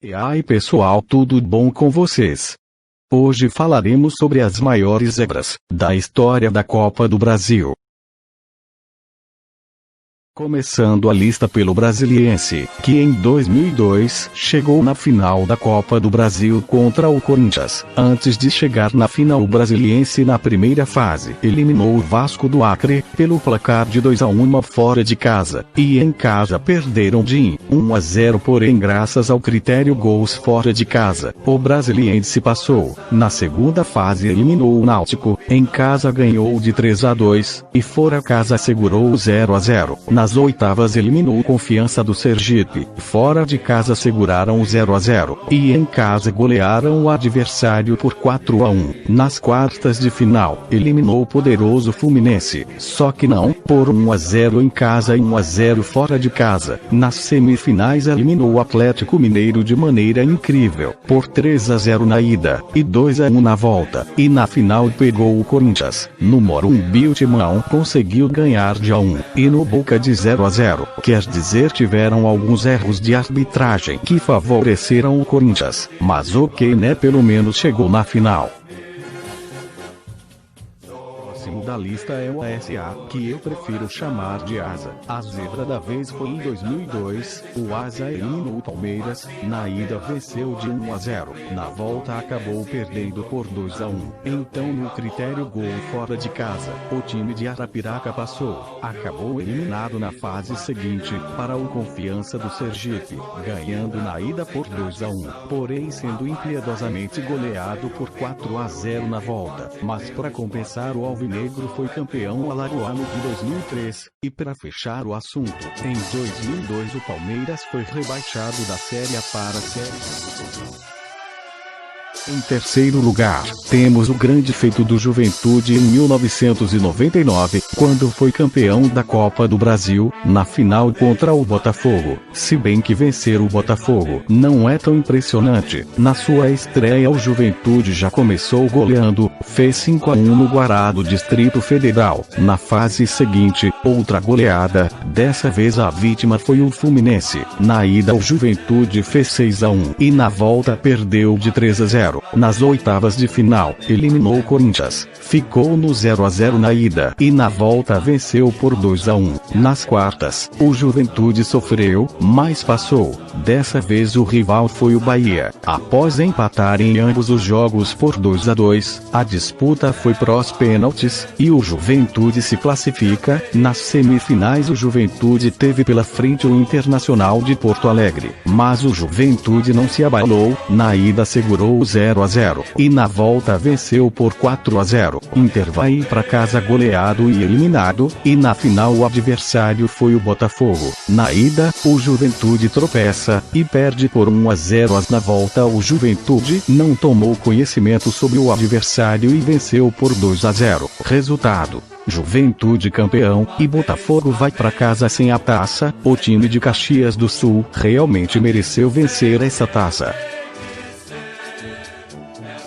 E aí pessoal, tudo bom com vocês? Hoje falaremos sobre as maiores zebras da história da Copa do Brasil. Começando a lista pelo Brasiliense, que em 2002 chegou na final da Copa do Brasil contra o Corinthians. Antes de chegar na final, o Brasiliense na primeira fase eliminou o Vasco do Acre pelo placar de 2-1 fora de casa, e em casa perderam de 1-0, porém graças ao critério gols fora de casa, o Brasiliense passou. Na segunda fase eliminou o Náutico, em casa ganhou de 3-2, e fora casa segurou o 0-0. Nas oitavas eliminou Confiança do Sergipe, fora de casa seguraram o 0-0, e em casa golearam o adversário por 4-1. Nas quartas de final, eliminou o poderoso Fluminense, só que não, por 1-0 em casa e 1-0 fora de casa. Nas semifinais eliminou o Atlético Mineiro de maneira incrível, por 3-0 na ida, e 2-1 na volta, e na final pegou o Corinthians. No Morumbi o Timão conseguiu ganhar de 1, e no Boca de 0-0, quer dizer tiveram alguns erros de arbitragem que favoreceram o Corinthians, mas ok, né, pelo menos chegou na final. Próximo da lista é o ASA, que eu prefiro chamar de Asa. A zebra da vez foi em 2002, o Asa eliminou o Palmeiras, na ida venceu de 1-0, na volta acabou perdendo por 2-1. Então no critério gol fora de casa, o time de Arapiraca passou, acabou eliminado na fase seguinte, para o Confiança do Sergipe, ganhando na ida por 2-1, porém sendo impiedosamente goleado por 4-0 na volta. Mas para compensar, o Alvinegro foi campeão alagoano de 2003, e para fechar o assunto, em 2002 o Palmeiras foi rebaixado da Série A para a Série B. Em terceiro lugar, temos o grande feito do Juventude em 1999, quando foi campeão da Copa do Brasil, na final contra o Botafogo. Se bem que vencer o Botafogo não é tão impressionante, na sua estreia o Juventude já começou goleando, fez 5-1 no Guará do Distrito Federal. Na fase seguinte, outra goleada, dessa vez a vítima foi o Fluminense. Na ida o Juventude fez 6-1, e na volta perdeu de 3-0. Nas oitavas de final, eliminou o Corinthians, ficou no 0-0 na ida, e na volta venceu por 2-1. Nas quartas, o Juventude sofreu, mas passou. Dessa vez o rival foi o Bahia. Após empatar em ambos os jogos por 2-2, a disputa foi pros pênaltis, e o Juventude se classifica. Nas semifinais o Juventude teve pela frente o Internacional de Porto Alegre, mas o Juventude não se abalou, na ida segurou o 0-0, e na volta venceu por 4-0. Inter vai para casa goleado e eliminado, e na final o adversário foi o Botafogo. Na ida, o Juventude tropeça, e perde por 1-0. Na volta o Juventude não tomou conhecimento sobre o adversário e venceu por 2-0. Resultado: Juventude campeão, e Botafogo vai para casa sem a taça. O time de Caxias do Sul realmente mereceu vencer essa taça.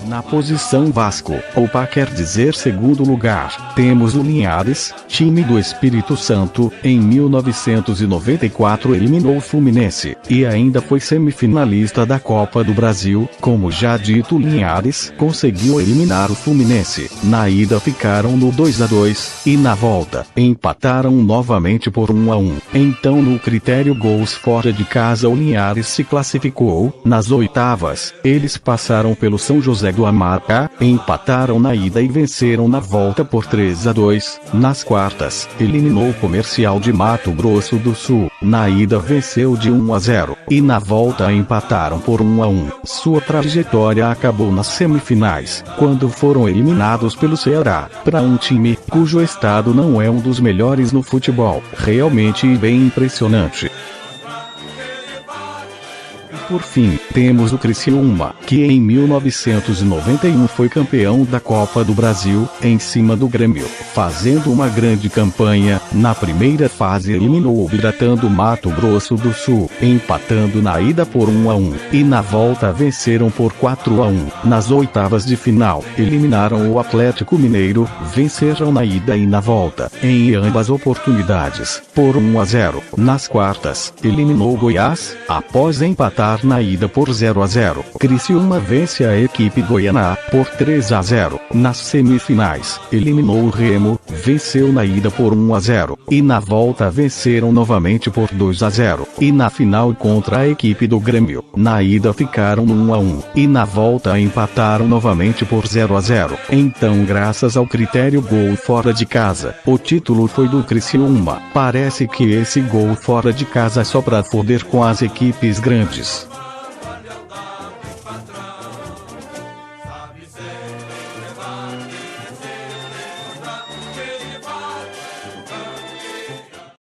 Na posição Vasco, opa, quer dizer segundo lugar, temos o Linhares, time do Espírito Santo. Em 1994 eliminou o Fluminense, e ainda foi semifinalista da Copa do Brasil. Como já dito, Linhares conseguiu eliminar o Fluminense. Na ida ficaram no 2-2, e na volta, empataram novamente por 1-1. Então no critério gols fora de casa o Linhares se classificou. Nas oitavas, eles passaram pelo São José do Amapá, empataram na ida e venceram na volta por 3-2. Nas quartas, eliminou o Comercial de Mato Grosso do Sul. Na ida venceu de 1-0, e na volta empataram por 1-1. Sua trajetória acabou nas semifinais, quando foram eliminados pelo Ceará, para um time cujo estado não é um dos melhores no futebol. Realmente bem impressionante. Por fim, temos o Criciúma, que em 1991 foi campeão da Copa do Brasil, em cima do Grêmio, fazendo uma grande campanha. Na primeira fase eliminou o Biratã do Mato Grosso do Sul, empatando na ida por 1-1, e na volta venceram por 4-1. Nas oitavas de final, eliminaram o Atlético Mineiro, venceram na ida e na volta, em ambas oportunidades, por 1-0. Nas quartas, eliminou o Goiás, após empatar na ida por 0-0. Criciúma vence a equipe goiana por 3-0. Nas semifinais, eliminou o Remo, venceu na ida por 1-0. E na volta venceram novamente por 2-0. E na final contra a equipe do Grêmio, na ida ficaram no 1-1. E na volta empataram novamente por 0-0. Então, graças ao critério gol fora de casa, o título foi do Criciúma. Parece que esse gol fora de casa é só pra foder com as equipes grandes.